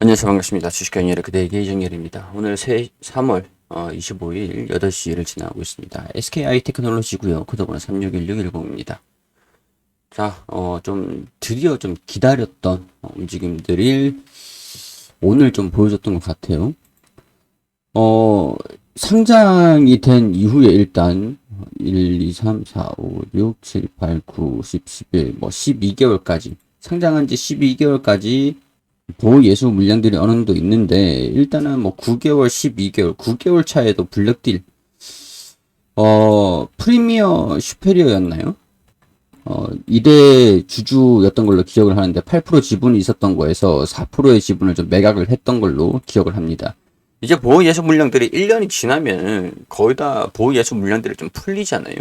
안녕하세요. 반갑습니다. 주식경열의 그대에게 이정열입니다. 오늘 3월 25일 8시를 지나고 있습니다. SKI 테크놀로지고요. 코드번호 361610입니다. 자, 좀 드디어 좀 기다렸던 움직임들을 오늘 좀 보여줬던 것 같아요. 상장이 된 이후에 일단 1, 2, 3, 4, 5, 6, 7, 8, 9, 10, 11, 12개월까지 상장한 지 12개월까지 보호 예수 물량들이 어느 정도 있는데, 일단은 9개월, 12개월, 9개월 차에도 블랙딜, 프리미어 슈페리어였나요? 2대 주주였던 걸로 기억을 하는데, 8% 지분이 있었던 거에서 4%의 지분을 좀 매각을 했던 걸로 기억을 합니다. 이제 보호 예수 물량들이 1년이 지나면 거의 다 보호 예수 물량들이 좀 풀리잖아요.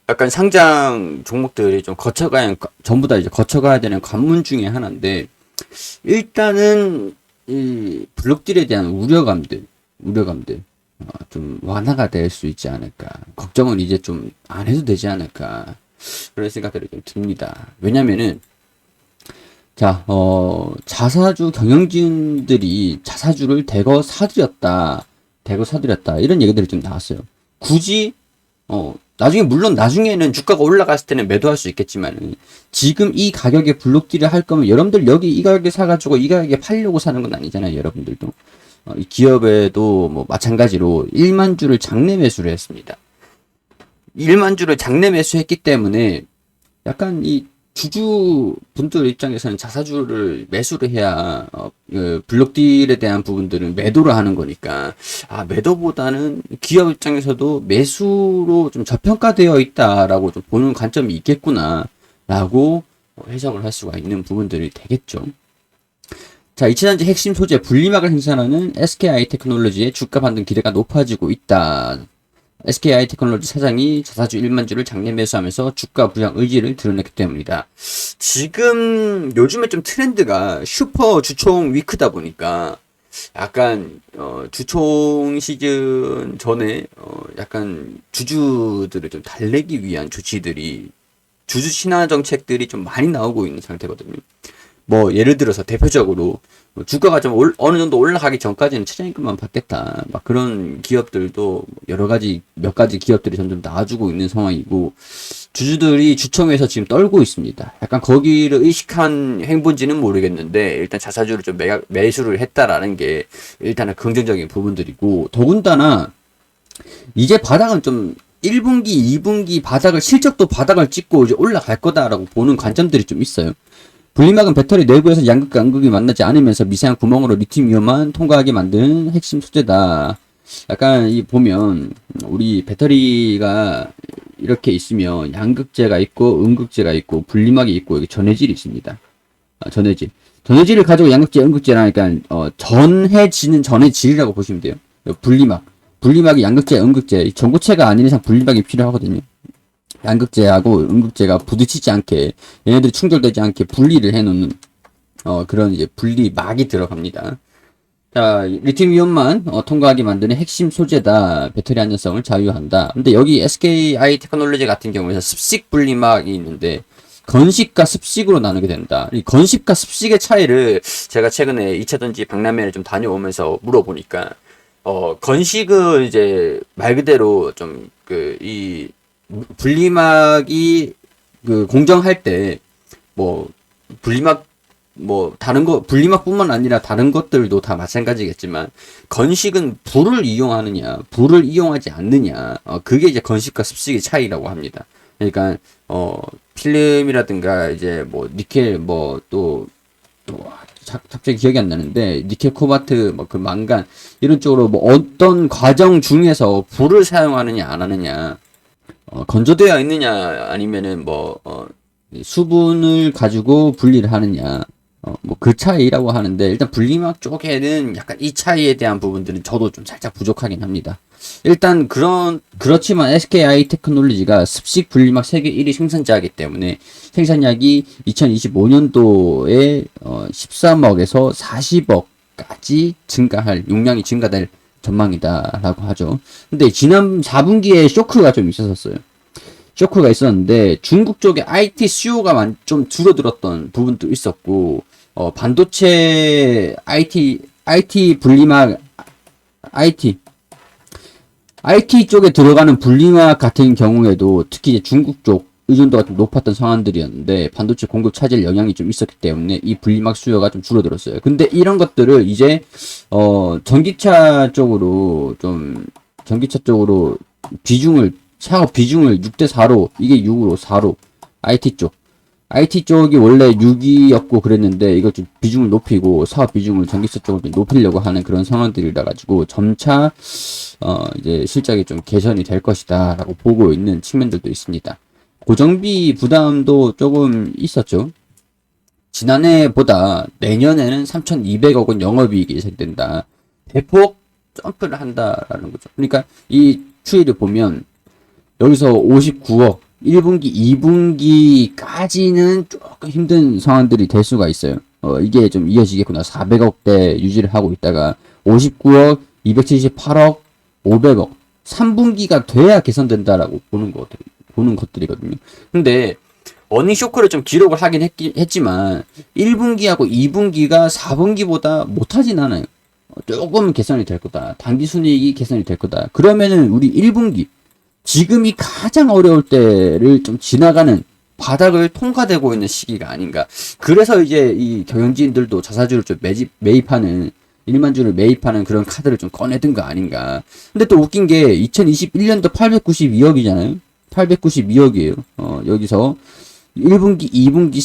약간 상장 종목들이 좀 전부 다 이제 거쳐가야 되는 관문 중에 하나인데, 일단은 이 블록딜에 대한 우려감들 좀 완화가 될 수 있지 않을까, 걱정은 이제 좀 안 해도 되지 않을까, 그런 생각들이 좀 듭니다. 왜냐면은 자사주 경영진들이 자사주를 대거 사들였다 이런 얘기들이 좀 나왔어요. 굳이 나중에는 주가가 올라갔을 때는 매도할 수 있겠지만, 지금 이 가격에 블록딜을 할 거면 여러분들 여기 이 가격에 사가지고 이 가격에 팔려고 사는 건 아니잖아요. 여러분들도. 이 기업에도 마찬가지로 1만 주를 장내 매수를 했습니다. 1만 주를 장내 매수했기 때문에 약간 이 주주분들 입장에서는 자사주를 매수를 해야 블록딜에 대한 부분들은 매도를 하는 거니까, 매도보다는 기업 입장에서도 매수로 좀 저평가되어 있다라고 좀 보는 관점이 있겠구나 라고 해석을 할 수가 있는 부분들이 되겠죠. 자, 2차전지 핵심 소재 분리막을 생산하는 SKI 테크놀로지의 주가 반등 기대가 높아지고 있다. SKI 테크놀로지 사장이 자사주 1만 주를 장내 매수하면서 주가 부양 의지를 드러냈기 때문이다. 지금 요즘에 좀 트렌드가 슈퍼 주총 위크다 보니까 약간 주총 시즌 전에 약간 주주들을 좀 달래기 위한 조치들이, 주주 친화 정책들이 좀 많이 나오고 있는 상태거든요. 예를 들어서 대표적으로 주가가 좀 어느 정도 올라가기 전까지는 최저임금만 받겠다, 그런 기업들도 몇 가지 기업들이 점점 나와주고 있는 상황이고, 주주들이 주총에서 지금 떨고 있습니다. 약간 거기를 의식한 행보인지는 모르겠는데, 일단 자사주를 좀 매수를 했다라는 게 일단은 긍정적인 부분들이고, 더군다나 이제 바닥은 좀 1분기, 2분기 실적도 바닥을 찍고 이제 올라갈 거다라고 보는 관점들이 좀 있어요. 분리막은 배터리 내부에서 양극과 음극이 만나지 않으면서 미세한 구멍으로 리튬이온만 통과하게 만드는 핵심 소재다. 약간 보면 우리 배터리가 이렇게 있으면 양극재가 있고 음극재가 있고 분리막이 있고 여기 전해질이 있습니다. 전해질을 가지고 양극재, 음극재라니까 전해지는 전해질이라고 보시면 돼요. 분리막이 양극재, 음극재, 전고체가 아닌 이상 분리막이 필요하거든요. 양극재하고 음극재가 부딪히지 않게, 얘네들이 충돌되지 않게 분리를 해놓는 그런 이제 분리막이 들어갑니다. 자, 리튬이온만 통과하게 만드는 핵심 소재다. 배터리 안전성을 자유한다. 근데 여기 SKI 테크놀로지 같은 경우에는 습식 분리막이 있는데, 건식과 습식으로 나누게 된다. 이 건식과 습식의 차이를 제가 최근에 2차전지 박람회를 좀 다녀오면서 물어보니까, 건식은 이제 말 그대로 좀 이 분리막이 공정할 때 분리막뿐만 아니라 다른 것들도 다 마찬가지겠지만, 건식은 불을 이용하느냐 불을 이용하지 않느냐, 그게 이제 건식과 습식의 차이라고 합니다. 그러니까 필름이라든가 이제 니켈 또 갑자기 기억이 안 나는데, 니켈 코바트 그 망간 이런 쪽으로 어떤 과정 중에서 불을 사용하느냐 안 하느냐, 건조되어 있느냐 아니면은 수분을 가지고 분리를 하느냐, 그 차이라고 하는데, 일단 분리막 쪽에는 약간 이 차이에 대한 부분들은 저도 좀 살짝 부족하긴 합니다. 일단 그렇지만 SKI 테크놀로지가 습식 분리막 세계 1위 생산자이기 때문에 생산량이 2025년도에 13억에서 40억까지 용량이 증가될 전망이다라고 하죠. 근데 지난 4분기에 쇼크가 좀 있었는데, 중국 쪽에 IT 수요가 좀 줄어들었던 부분도 있었고, 반도체 IT 분리막 IT 쪽에 들어가는 분리막 같은 경우에도 특히 이제 중국 쪽 의존도가 좀 높았던 상황들이었는데 반도체 공급 차질 영향이 좀 있었기 때문에 이 분리막 수요가 좀 줄어들었어요. 근데 이런 것들을 이제 전기차 쪽으로 창업 비중을 6대 4로 이게 6으로 4로 IT 쪽이 원래 6이었고 그랬는데 이걸 좀 비중을 높이고 사업 비중을 전기차 쪽으로 좀 높이려고 하는 그런 상황들이라 가지고 점차 이제 실적이 좀 개선이 될 것이다라고 보고 있는 측면들도 있습니다. 고정비 부담도 조금 있었죠. 지난해보다 내년에는 3,200억 원 영업이익이 예상된다. 대폭 점프를 한다라는 거죠. 그러니까 이 추이를 보면 여기서 59억 1분기, 2분기까지는 조금 힘든 상황들이 될 수가 있어요. 이게 좀 이어지겠구나. 400억대 유지를 하고 있다가 59억, 278억, 500억. 3분기가 돼야 개선된다라고 보는 것들이거든요. 근데 어닝 쇼크를 좀 기록을 하긴 했지만 1분기하고 2분기가 4분기보다 못하진 않아요. 조금 개선이 될 거다. 단기 순이익이 개선이 될 거다. 그러면은 우리 1분기 지금이 가장 어려울 때를 좀 지나가는 바닥을 통과되고 있는 시기가 아닌가. 그래서 이제 이 경영진들도 자사주를 좀 매입하는, 일만주를 매입하는 그런 카드를 좀 꺼내든 거 아닌가. 근데 또 웃긴 게 2021년도 892억이잖아요. 892억이에요. 여기서 1분기, 2분기,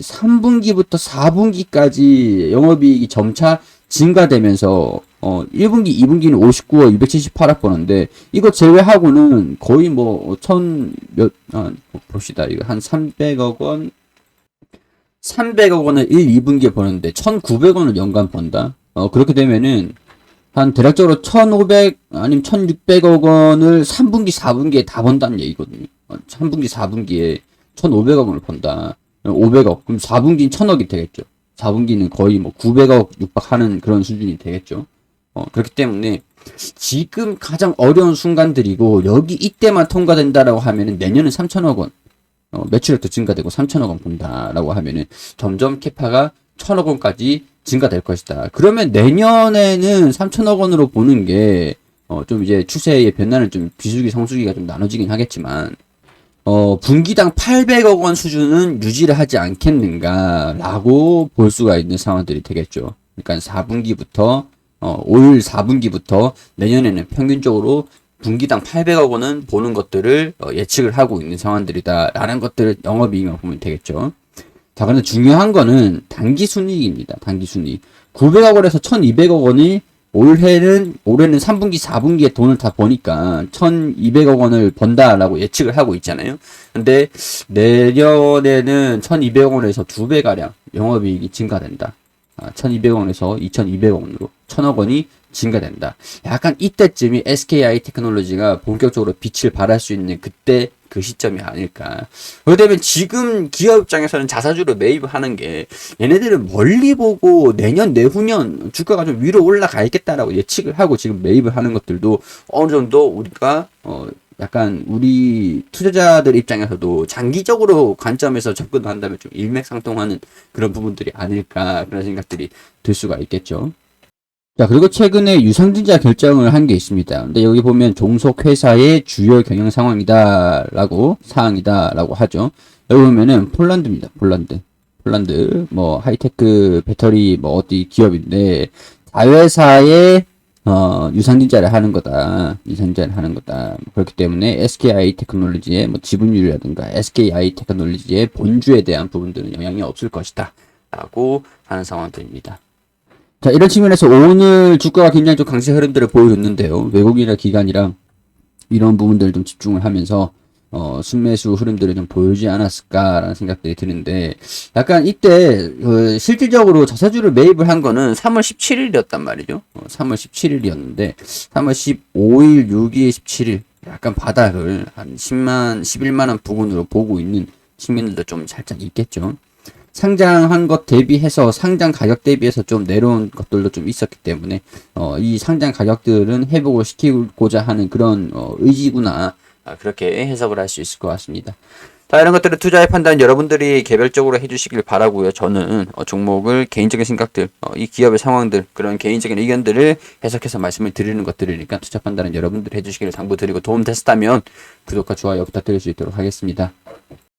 3분기부터 4분기까지 영업이익이 점차 증가되면서 1분기, 2분기는 59억 278억 버는데 이거 제외하고는 거의 뭐 봅시다. 이거 한 300억 원을 1, 2분기에 버는데 1,900원을 연간 번다. 그렇게 되면은 한 대략적으로 1,500 아니면 1,600억 원을 3분기, 4분기에 다 번다는 얘기거든요. 3분기, 4분기에 1,500억 원을 번다. 500억. 그럼 4분기는 1,000억이 되겠죠. 4분기는 거의 뭐 900억 육박하는 그런 수준이 되겠죠. 그렇기 때문에 지금 가장 어려운 순간들이고 여기 이때만 통과된다라고 하면은 내년은 3,000억 원 매출액도 증가되고 3,000억 원 본다라고 하면은 점점 캐파가 1,000억 원까지 증가될 것이다. 그러면 내년에는 3,000억 원으로 보는 게 좀 이제 추세의 변화는 좀 비수기 성수기가 좀 나눠지긴 하겠지만 분기당 800억 원 수준은 유지를 하지 않겠는가라고 볼 수가 있는 상황들이 되겠죠. 그러니까 4분기부터 올 4분기부터 내년에는 평균적으로 분기당 800억 원은 보는 것들을 예측을 하고 있는 상황들이다라는 것들을 영업이익만 보면 되겠죠. 자, 그런데 중요한 거는 단기 순이익입니다. 단기 순이익. 900억 원에서 1200억 원이 올해는 3분기, 4분기에 돈을 다 버니까 1200억 원을 번다라고 예측을 하고 있잖아요. 근데 내년에는 1200억 원에서 2배가량 영업이익이 증가된다. 1200원에서 2200억 원으로 1000억 원이 증가된다. 약간 이때쯤이 SKI 테크놀로지가 본격적으로 빛을 발할 수 있는 그때 그 시점이 아닐까. 그렇게 되면 지금 기업 입장에서는 자사주로 매입을 하는 게 얘네들은 멀리 보고 내년 내후년 주가가 좀 위로 올라가 있겠다라고 예측을 하고 지금 매입을 하는 것들도 어느 정도 우리가 약간 우리 투자자들 입장에서도 장기적으로 관점에서 접근한다면 좀 일맥상통하는 그런 부분들이 아닐까 그런 생각들이 들 수가 있겠죠. 자, 그리고 최근에 유상증자 결정을 한 게 있습니다. 근데 여기 보면 종속회사의 주요 경영 상황이다라고 사항이다라고 하죠. 여기 보면은 폴란드입니다. 폴란드 뭐 하이테크 배터리 뭐 어디 기업인데 자회사의 유상증자를 하는 거다. 그렇기 때문에 SKI 테크놀로지의 뭐 지분율이라든가 SKI 테크놀로지의 본주에 대한 부분들은 영향이 없을 것이다. 라고 하는 상황들입니다. 자, 이런 측면에서 오늘 주가가 굉장히 좀 강세 흐름들을 보여줬는데요. 외국인이나 기관이랑 이런 부분들을 좀 집중을 하면서 순매수 흐름들을 좀 보여주지 않았을까라는 생각들이 드는데 약간 이때 실질적으로 자사주를 매입을 한 거는 3월 17일이었단 말이죠. 3월 17일이었는데 3월 15일, 6일, 17일 약간 바닥을 한 11만 원 부근으로 보고 있는 측면들도 좀 살짝 있겠죠. 상장한 것 대비해서 상장 가격 대비해서 좀 내려온 것들도 좀 있었기 때문에 이 상장 가격들은 회복을 시키고자 하는 그런 의지구나. 그렇게 해석을 할 수 있을 것 같습니다. 자, 이런 것들을 투자의 판단 여러분들이 개별적으로 해주시길 바라고요. 저는 종목을 개인적인 생각들, 이 기업의 상황들, 그런 개인적인 의견들을 해석해서 말씀을 드리는 것들이니까 투자 판단은 여러분들이 해주시기를 당부드리고 도움 됐다면 구독과 좋아요 부탁드릴 수 있도록 하겠습니다.